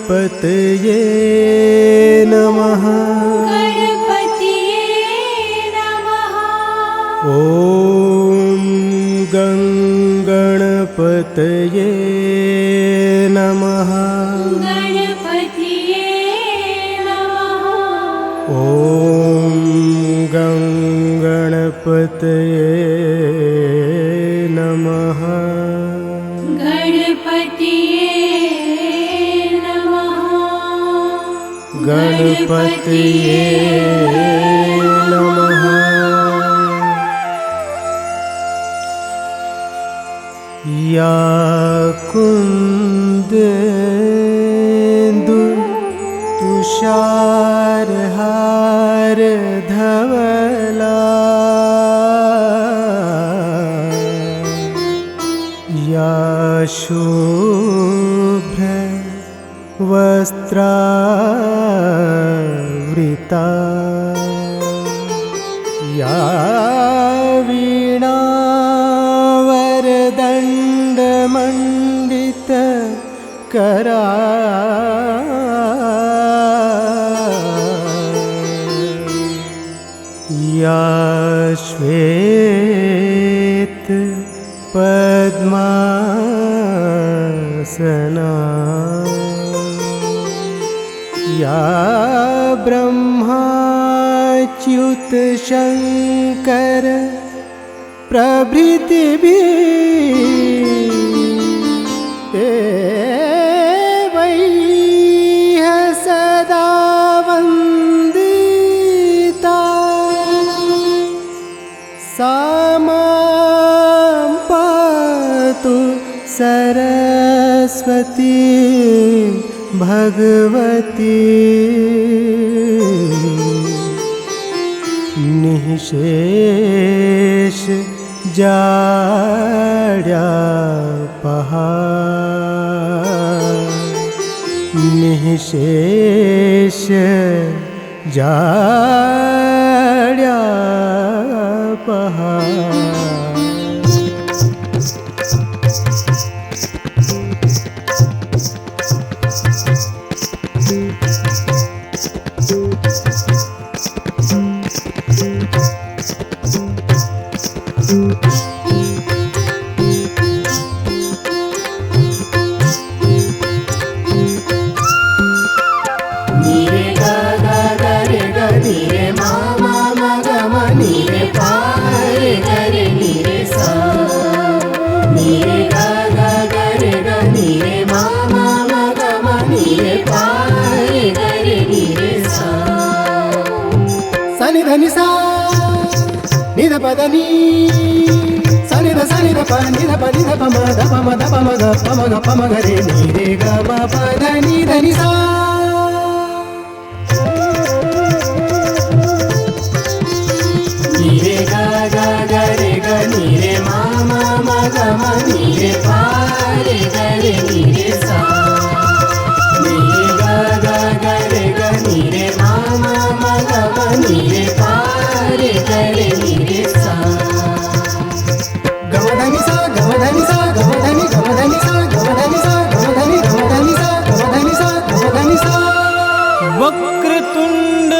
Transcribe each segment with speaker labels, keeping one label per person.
Speaker 1: गणपतये नमः। ॐ गणपतये नमः। ॐ गणपतये नमः। गणपतये नमः। या कुन्देन्दु तुषारहार धवला, या शुभ्र वस्त्रावृता, या वीणावरदण्डमण्डित करा, या श्वेत पद्मासना, या ब्रह्माच्युत शंकर प्रभृतिभिः देवैः सदा वन्दिता, सा मां पातु सरस्वती भगवती। निःशेष जाड्यापहार, निःशेष जाड्यापहार।
Speaker 2: ధని సా నిద పదని సనిద సనిద ప నిద ప నిద ప మ ద ప మ ద ప మ గ ప మ గ ప మ గ రే ని రే గ మ ప ద ని ధని సా। ని రే గ గ గ రే గ ని రే మ మ మ గ మ ని రే ప రే గ రే ని రే సా। ని రే గ గ గ రే గ ని రే మ మ మ గ మ ని రే ప రే గ రే ని రే సా। గమధని సా గమధని సా గమధని గమధని సా గమధని సా గమధని గమధని సా గమధని సా గమధని సా।
Speaker 1: वक्रतुंड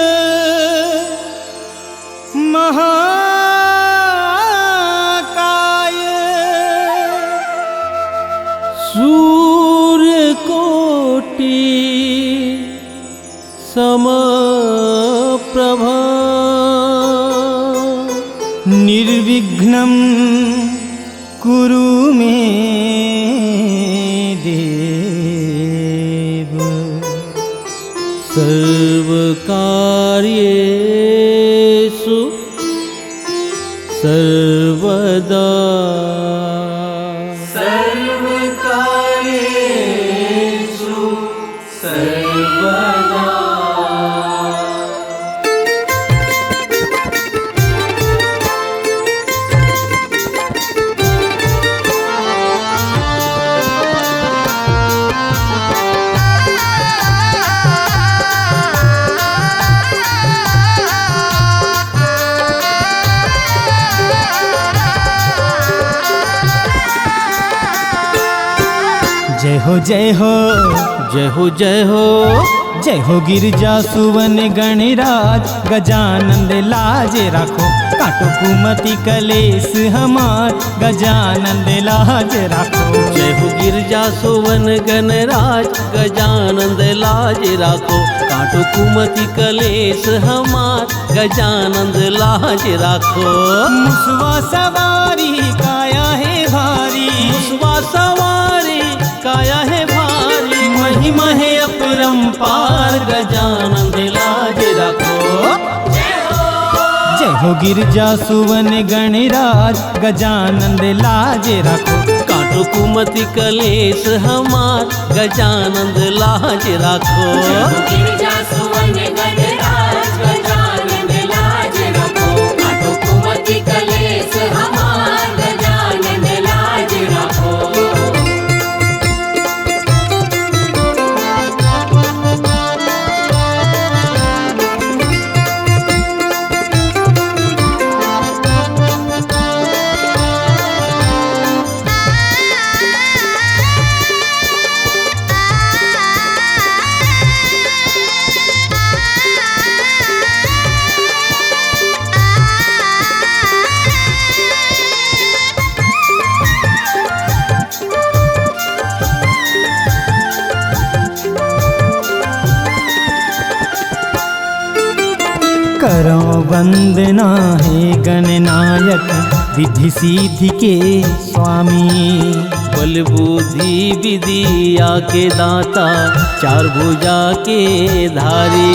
Speaker 1: महाकाय, सूर्यकोटि समप्रभा, निर्विघ्नं कुरु मे देव, सर्वकार्येषु सर्वदा। सर्वकार्येषु सर्वदा। जय हो जय हो जय हो जय हो गिरजा सुवन गणराज गजानंद लाज राखो काटो कुमति कलेश हमार गजानंद लाज राखो।
Speaker 3: जय हो गिरजा सुवन गणराज गजानंद लाज राखो काटो कुमति कलेश हमार गजानंद लाज राखो।
Speaker 1: मुसवा सवारी काया है भारी
Speaker 3: मुसवा सवारी काया है भारी
Speaker 1: महिमा है अपरंपार
Speaker 3: गजानंद लाज राखो।
Speaker 1: जय हो गिरजा सुवन गणराज गजानंद लाज राखो
Speaker 3: काटो कुमति कलेश हमार गजानंद लाज राखो।
Speaker 2: गिरजा सुवन गणराज गजानंद लाज रखो काटो कुमति कलेश हमार गजानंद लाज रखो।
Speaker 1: करो वंदना है गणनायक विधि सिद्धि के स्वामी।
Speaker 3: बल बुद्धि विद्या के दाता चार भुजा के धारी।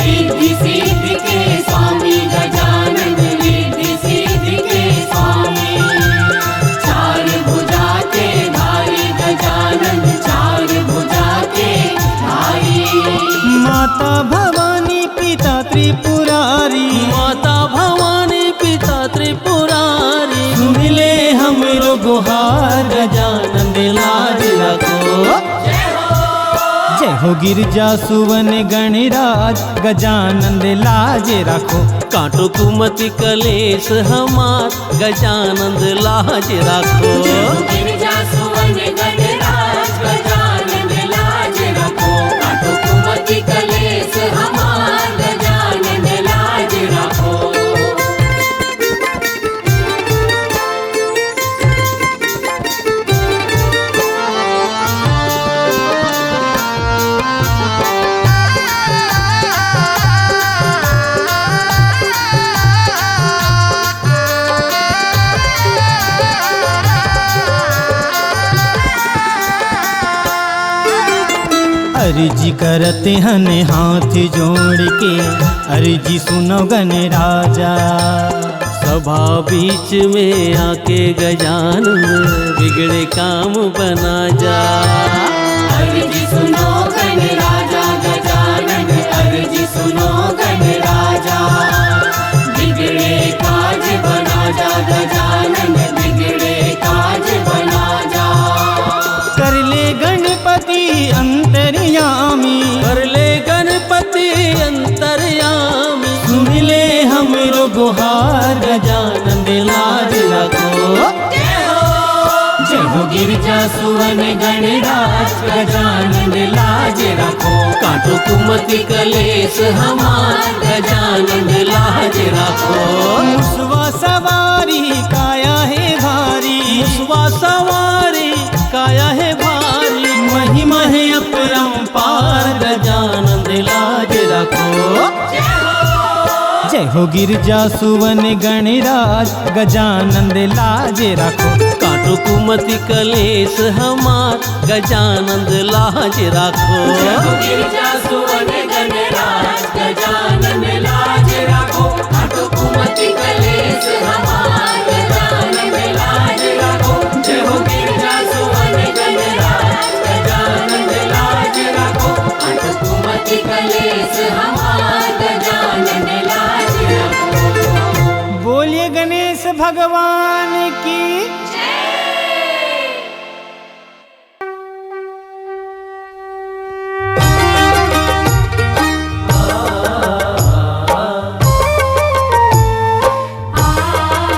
Speaker 2: रिद्धि सिद्धि के स्वामी गजानन रिद्धि सिद्धि के स्वामी चार भुजा के धारी गजानन चार भुजा के धारी।
Speaker 1: माता भवानी पिता त्रिपुरारी
Speaker 3: माता भवानी पिता त्रिपुरारी
Speaker 1: मिले हमरो गुहार
Speaker 3: गजानंद लाज राखो।
Speaker 1: जय हो गिरजा सुवन गणराज गजानंद लाज राखो
Speaker 3: काटो कुमति कलेश हमार गजानंद लाज राखो।
Speaker 2: गिरजा सुवन गणराज गजानन लाज रखो काटो कुमति कलेश हमार गजानन लाज रखो।
Speaker 1: अर्जी करते हन हाथ जोड़ के अर्जी सुनो गण राजा।
Speaker 3: सभा बीच में आके गजानन बिगड़े काम बना जा।
Speaker 2: अर्जी सुनो गण राजा गजानन अर्जी सुनो गण राजा बिगड़े काज बना जा गजानन बिगड़े काज बना जा।
Speaker 1: कर ले गणपति अंतर्यामी
Speaker 3: कर ले गणपति अंतर्यामी
Speaker 1: सुन ले हमरो गुहार
Speaker 3: गजानंद लाज राखो।
Speaker 1: जय हो गिरजा सुवन गणराज गजानन लाज राखो
Speaker 3: काटो कुमति कलेश हमार गजानंद लाज राखो।
Speaker 1: मुसवा सवारी काया है भारी
Speaker 3: मुसवा सवारी काया है भारी
Speaker 1: महिमा है अपरंपार
Speaker 3: गजानंद लाज राखो।
Speaker 1: जय हो गिरजा सुवन गणराज गजानन लाज राखो
Speaker 3: काटो कुमति कलेश हमार गजानंद लाज राखो।
Speaker 2: गिरजा सुवन गणराज गजानन लाज राखो काटो कुमति कलेश हमार गजानन लाज राखो। जय हो गिरजा सुवन गणराज गजानन लाज राखो काटो कुमति कलेश हमार गजानन लाज राखो।
Speaker 1: बोलिए गणेश भगवान की
Speaker 2: आ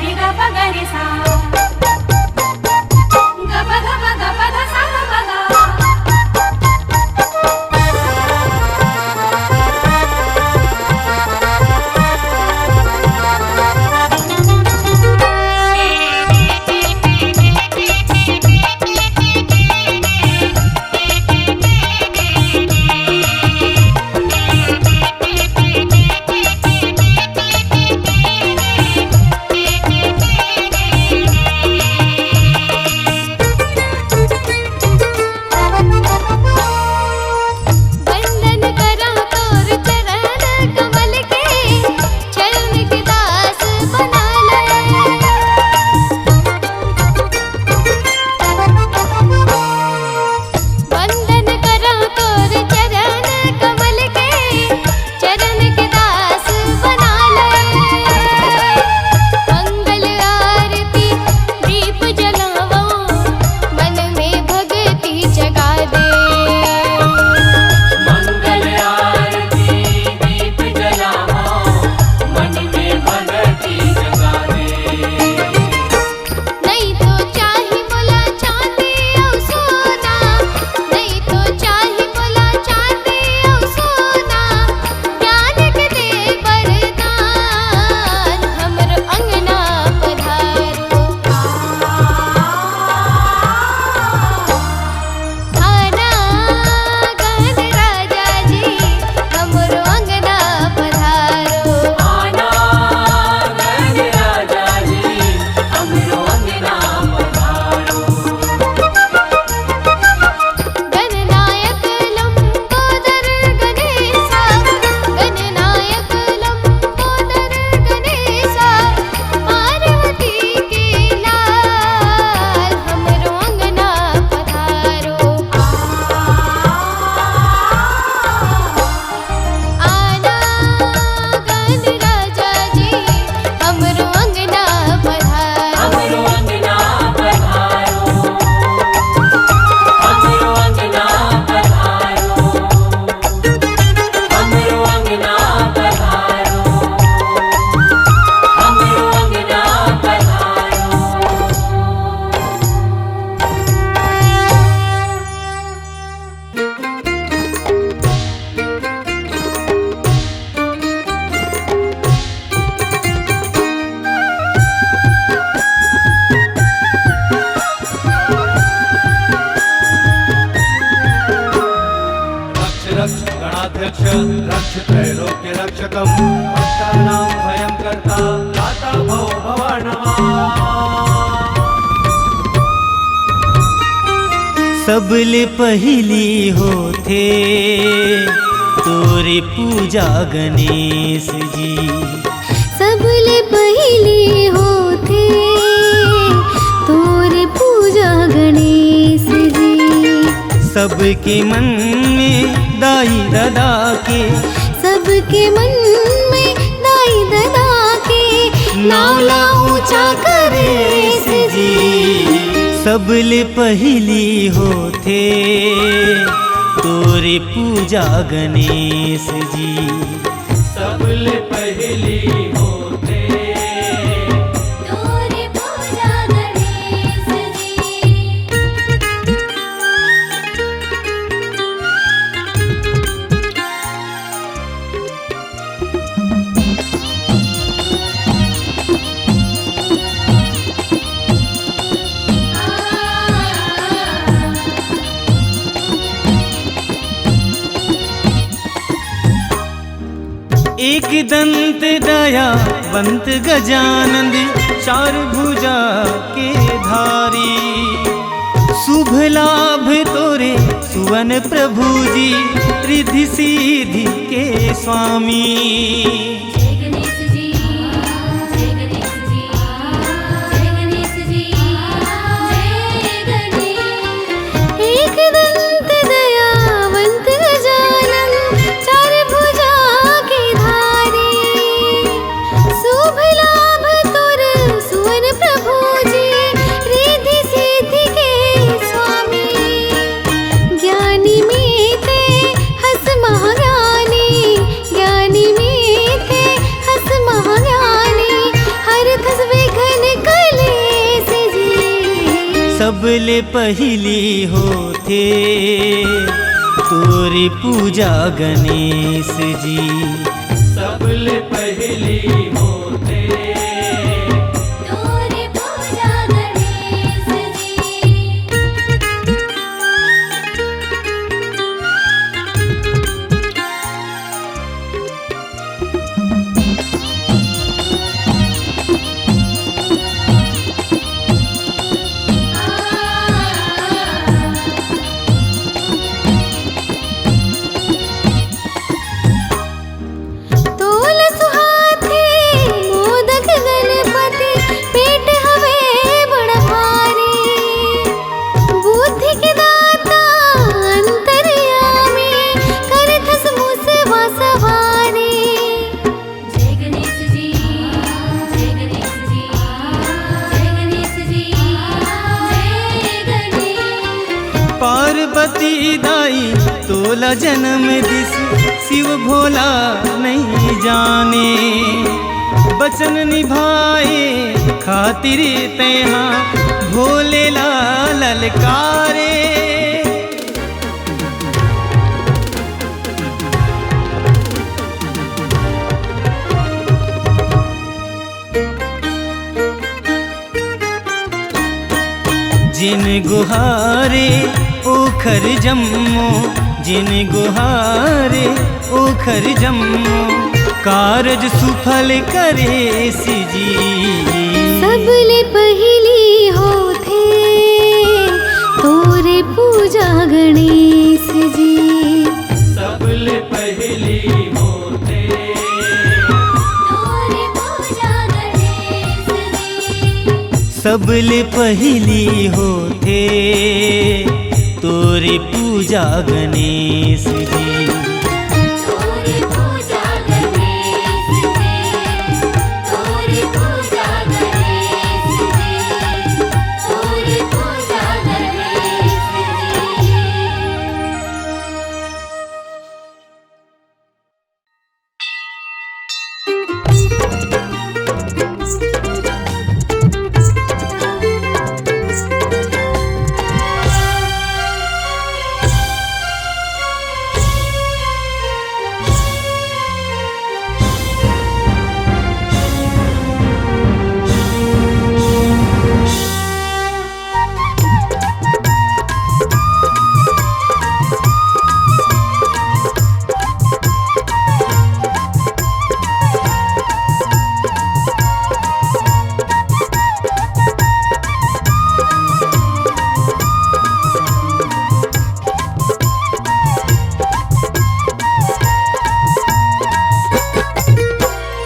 Speaker 2: रे ग प ग रे सा ग प ध सा ग प ग
Speaker 4: गणाध्यक्ष रक्ष त्रैलोक्य रक्षकम भक्तानां भयं कर्ता दाता भव भवानवा।
Speaker 1: सबले पहली होथे तोरे पूजा गणेश जी,
Speaker 5: सबले पहली होथे तोरे पूजा गणेश जी।
Speaker 1: सबके मन में दाई दादा के,
Speaker 5: सबके मन में दाई दादा के
Speaker 1: नावला ऊंचा गणेश जी। सबले पहली होथे तोरे पूजा गणेश जी,
Speaker 4: सबले पहली होथे
Speaker 5: तोरे पूजा गणेश जी।
Speaker 1: एक दंत दयावंत गजानंद, चार भुजा के धारी। शुभ लाभ तोरे सुवन प्रभु जी, रिद्धि सिद्धि के स्वामी।
Speaker 5: जय गणेश जी, जय गणेश जी, जय गणेश जी, जय गणेश। एक दंत दयावंत गजानन, चार भुजा के धारी। शुभ लाभ तोर सुवन प्रभु जी, रिद्धि सिद्धि के स्वामी। ज्ञानी में थे हस महाज्ञानी, ज्ञानी में थे
Speaker 1: सबले पहली होते तोरे पूजा गणेश जी।
Speaker 4: सबले पहली होते
Speaker 5: तोरे पूजा गणेश जी। तोल सुहाथे मोदक गणपति पेट हवे बड़ भारी। बुद्धि के दाता अंतर्यामी करथस मुसवा सवारी। जय गणेश जी, जय गणेश जी, जय गणेश जी, जय गणेश।
Speaker 1: पार्वती दाई तोला जन्म दिस शिव भोला नहीं जाने। बचन निभाए खातिर तैहा भोले लाल ललकारे। जिन गुहारे ओखर जम्मो, जिन गुहारे ओखर जम्मो, कारज सुफल करे सिजी।
Speaker 5: सबले पहली होते तोरे पूजा गणेश जी।
Speaker 4: सबले पहली होते
Speaker 5: तोरे पूजा गणेश जी।
Speaker 1: सबले पहली होते तोरे पूजा गणेश जी।
Speaker 5: तोरे पूजा गणेश जी। तोरे पूजा गणेश जी। तोरे पूजा गणेश जी।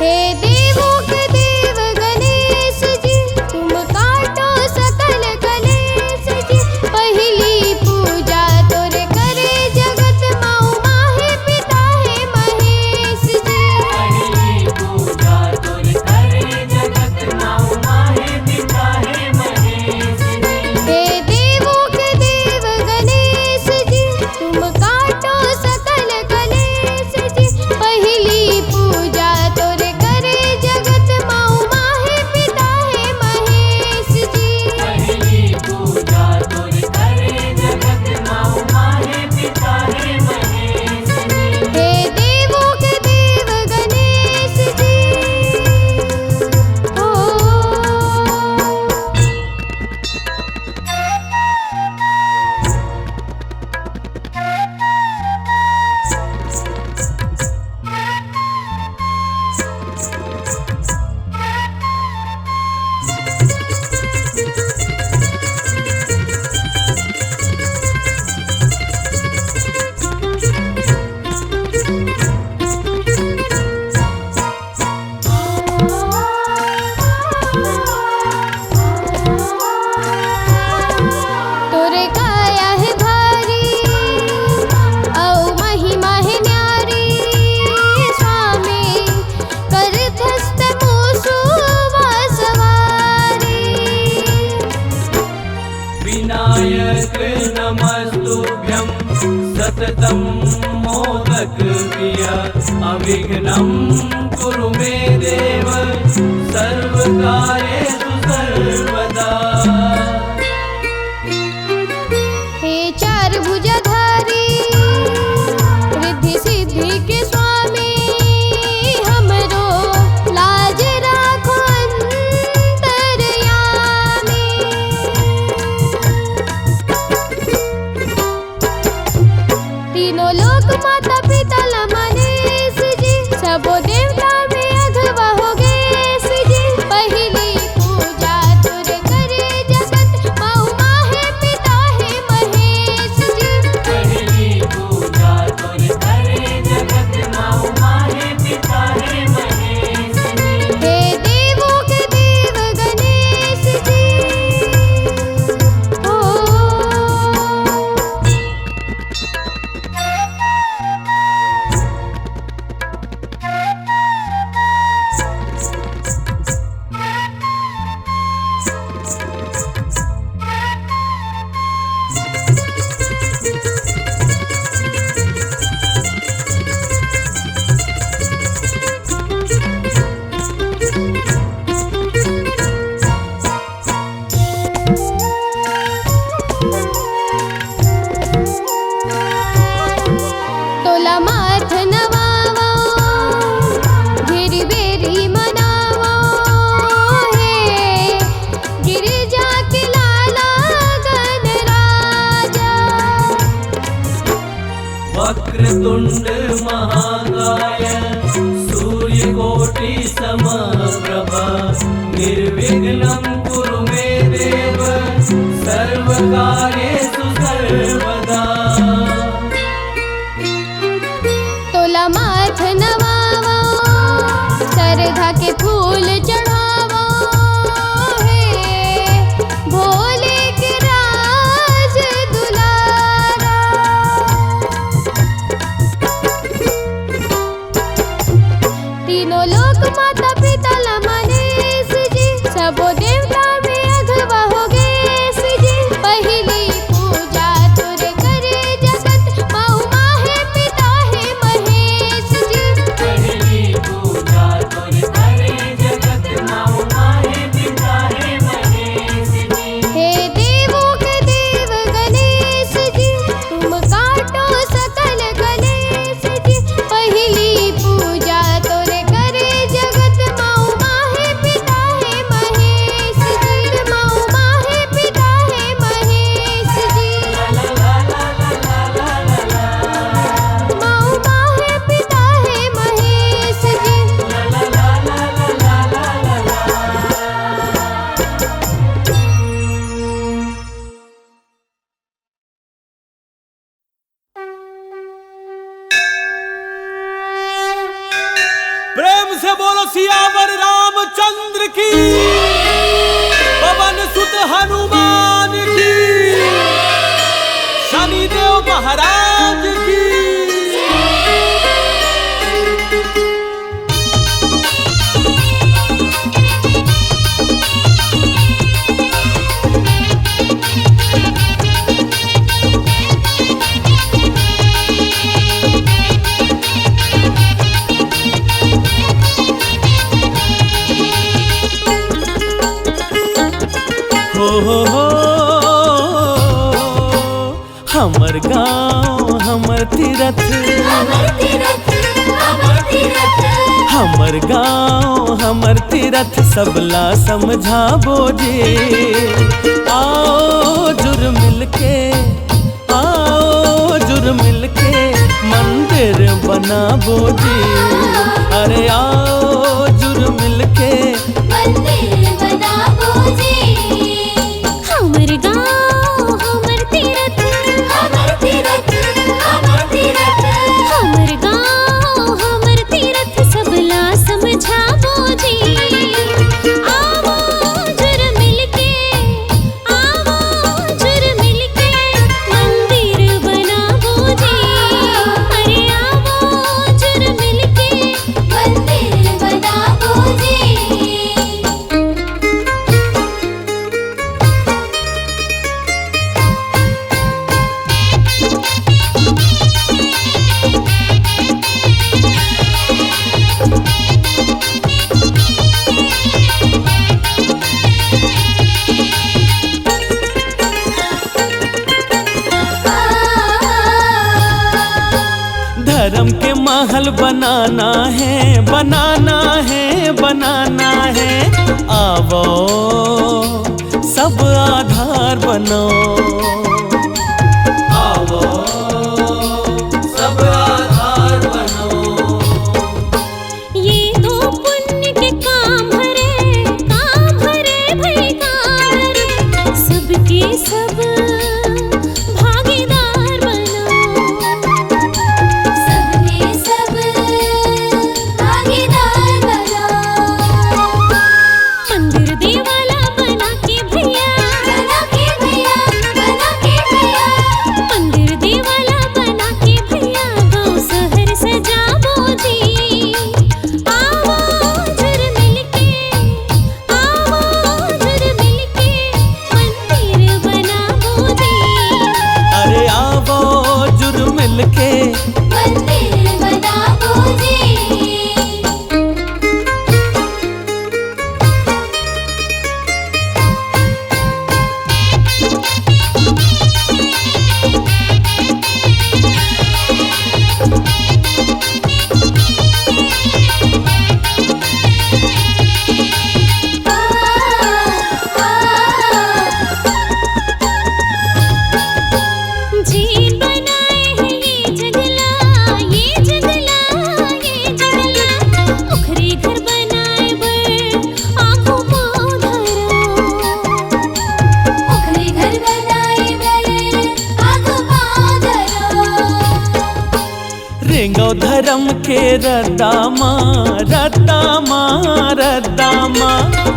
Speaker 5: हे देवों के देव गणेश जी, तुम काटो सकल कलेश जी। पहली पूजा तोरे करे जगत माऊ माहे पिता है महेश जी।
Speaker 2: पहली पूजा तोरे करे जगत माऊ माहे पिता है महेश जी।
Speaker 5: हे देवों के देव गणेश जी, तुम काटो सकल कलेश जी। पहली पूजा तोरे करे जगत माऊ माहे पिता है महेश जी।
Speaker 2: पहली पूजा तोरे करे जगत माऊ माहे पिता है महेश जी।
Speaker 5: हे देवों के देव गणेश जी। ओ तोरे काया है भारी औ महिमा है न्यारी। स्वामी करथस्त मुसुवा सवारी।
Speaker 4: विनायक नमस्तुभ्यं सततं मोदक प्रिय अविघ्नं कुरु मे देव सर्वकार्येषु सर्वदा। सर्वकार्येषु सर्वदा।
Speaker 5: तोला माथ नवावो, सरधा के फूल चढ़ावो, हे भोले के राज दुलारा। तीनों लोक माता पिता ला मनेश जी, सबो देवता में अघवा हो गए जी। पहली पूजा तुर करे जगत, माऊ माहे पिता है महेश जी।
Speaker 4: पहली पूजा तुर करे जगत, माऊ माहे पिता है महेश जी।
Speaker 5: हे देवों के देव गणेश जी, तुम काटो सकल कलेश जी। पहली पूजा तुर करे जगत, माऊ माहे पिता है महेश जी। माऊ माहे पिता है महेश जी। माऊ माहे पिता है महेश जी।
Speaker 3: प्रेम से बोलो सियावर रामचंद्र की, पवन सुत हनुमान की, शनिदेव महाराज की। हो हमर गाँव हमर तीरथ, हमर गाँव हमर तीरथ, सबला समझाबो जे। आओ जुर मिलके, आओ जुर मिलके, मंदिर बनाबो जे। अरे आओ जुर मिलके,
Speaker 5: मंदिर बनाबो जी। हमर गाँव हमर तीरथ, हमर तीरथ, हमर तीरथ। हमर गाँव हमर तीरथ, सबला समझाबो जी। आवो जुर मिलके, आवो जुर मिलके, मंदिर बनाबो जी। अरे आवो जुर मिलके, मंदिर बनाबो जी।
Speaker 3: धर्म के महल बनाना है, बनाना है, बनाना है। आवो सब आधार बनो,
Speaker 4: आवो सब आधार बनो।
Speaker 5: ये तो पुण्य के काम हरे भई काम हरे। सबके सब भागीदार बनो, सबके सब भागीदार बनो। मंदिर देवाला बना के भैया, बना के भैया, बना के
Speaker 6: धर्म के रद्दामा रद्दामा रद्दामा।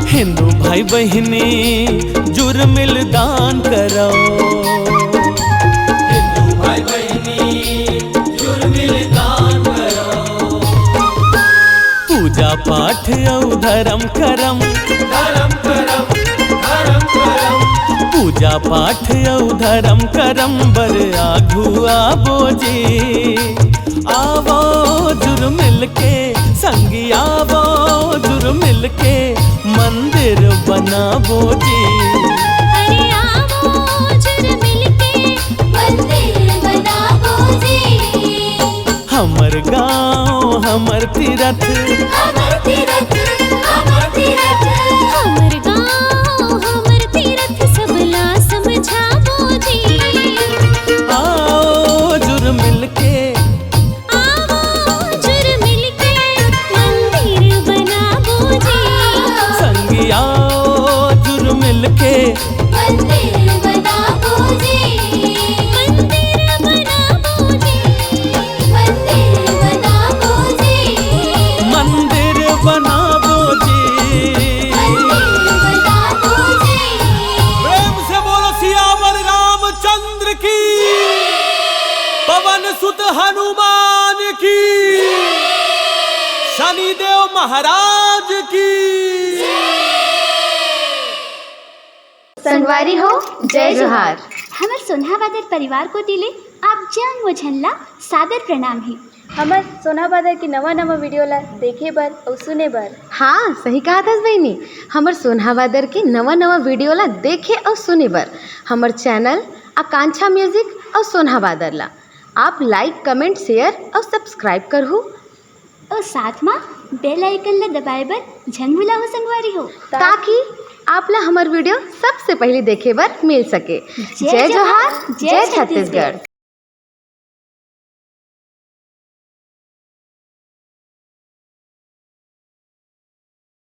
Speaker 6: हिंदू भाई बहिनी जुर्मिल दान करो,
Speaker 3: हिंदू भाई बहिनी जुर्मिल दान करो।
Speaker 6: पूजा पाठ और धर्म करम,
Speaker 3: धर्म करम धर्म करम।
Speaker 6: पूजा पाठ और धर्म करम बर आघु आबो जी। आवो जुर मिल के संगी, आवो जुर मिल के मंदिर बनाबो जी।
Speaker 5: अरे आवो जुर मिलके मंदिर बनाबो जी।
Speaker 6: हमर गाँव हमर तीरथ,
Speaker 5: हमर तीरथ हमर तीरथ, हमर गाँव हमर तीरथ सबला समझाबो जी।
Speaker 6: आओ जुर मिल के,
Speaker 5: आवो जुर मिलके मंदिर बनाबो जी।
Speaker 6: संगी आओ जुर मिल के
Speaker 5: मंदिर बनाबो जी। मंदिर बनाबो जी। मंदिर बनाबो जी।
Speaker 6: मंदिर बनाबो जी।
Speaker 5: मंदिर बनाबो जी।
Speaker 3: प्रेम से बोलो सियावर रामचंद्र की, पवन सुत हनुमान की, शनिदेव महाराज की।
Speaker 7: संगवारी हो जय जोहार।
Speaker 8: हमर सोनाबादर परिवार को दिले आप जंग मुझल्ला सादर प्रणाम ही।
Speaker 7: हमर सोनाबादर की नवा नवा वीडियो ला देखे बर और सुने बर। हाँ सही कहा था बहनी, हमर सोनाबादर की नवा नवा वीडियो ला देखे और सुने बर हमर चैनल आकांक्षा म्यूजिक और सोनाबादर ला आप लाइक कमेंट शेयर और सब्सक्राइब करहु
Speaker 8: और साथ में बेल आइकन ला दबाए बर झन भुला हो संगवारी हो,
Speaker 7: ताकि आप ला हमर वीडियो सबसे पहले देखे बर मिल सके। जय जोहार जय छत्तीसगढ़।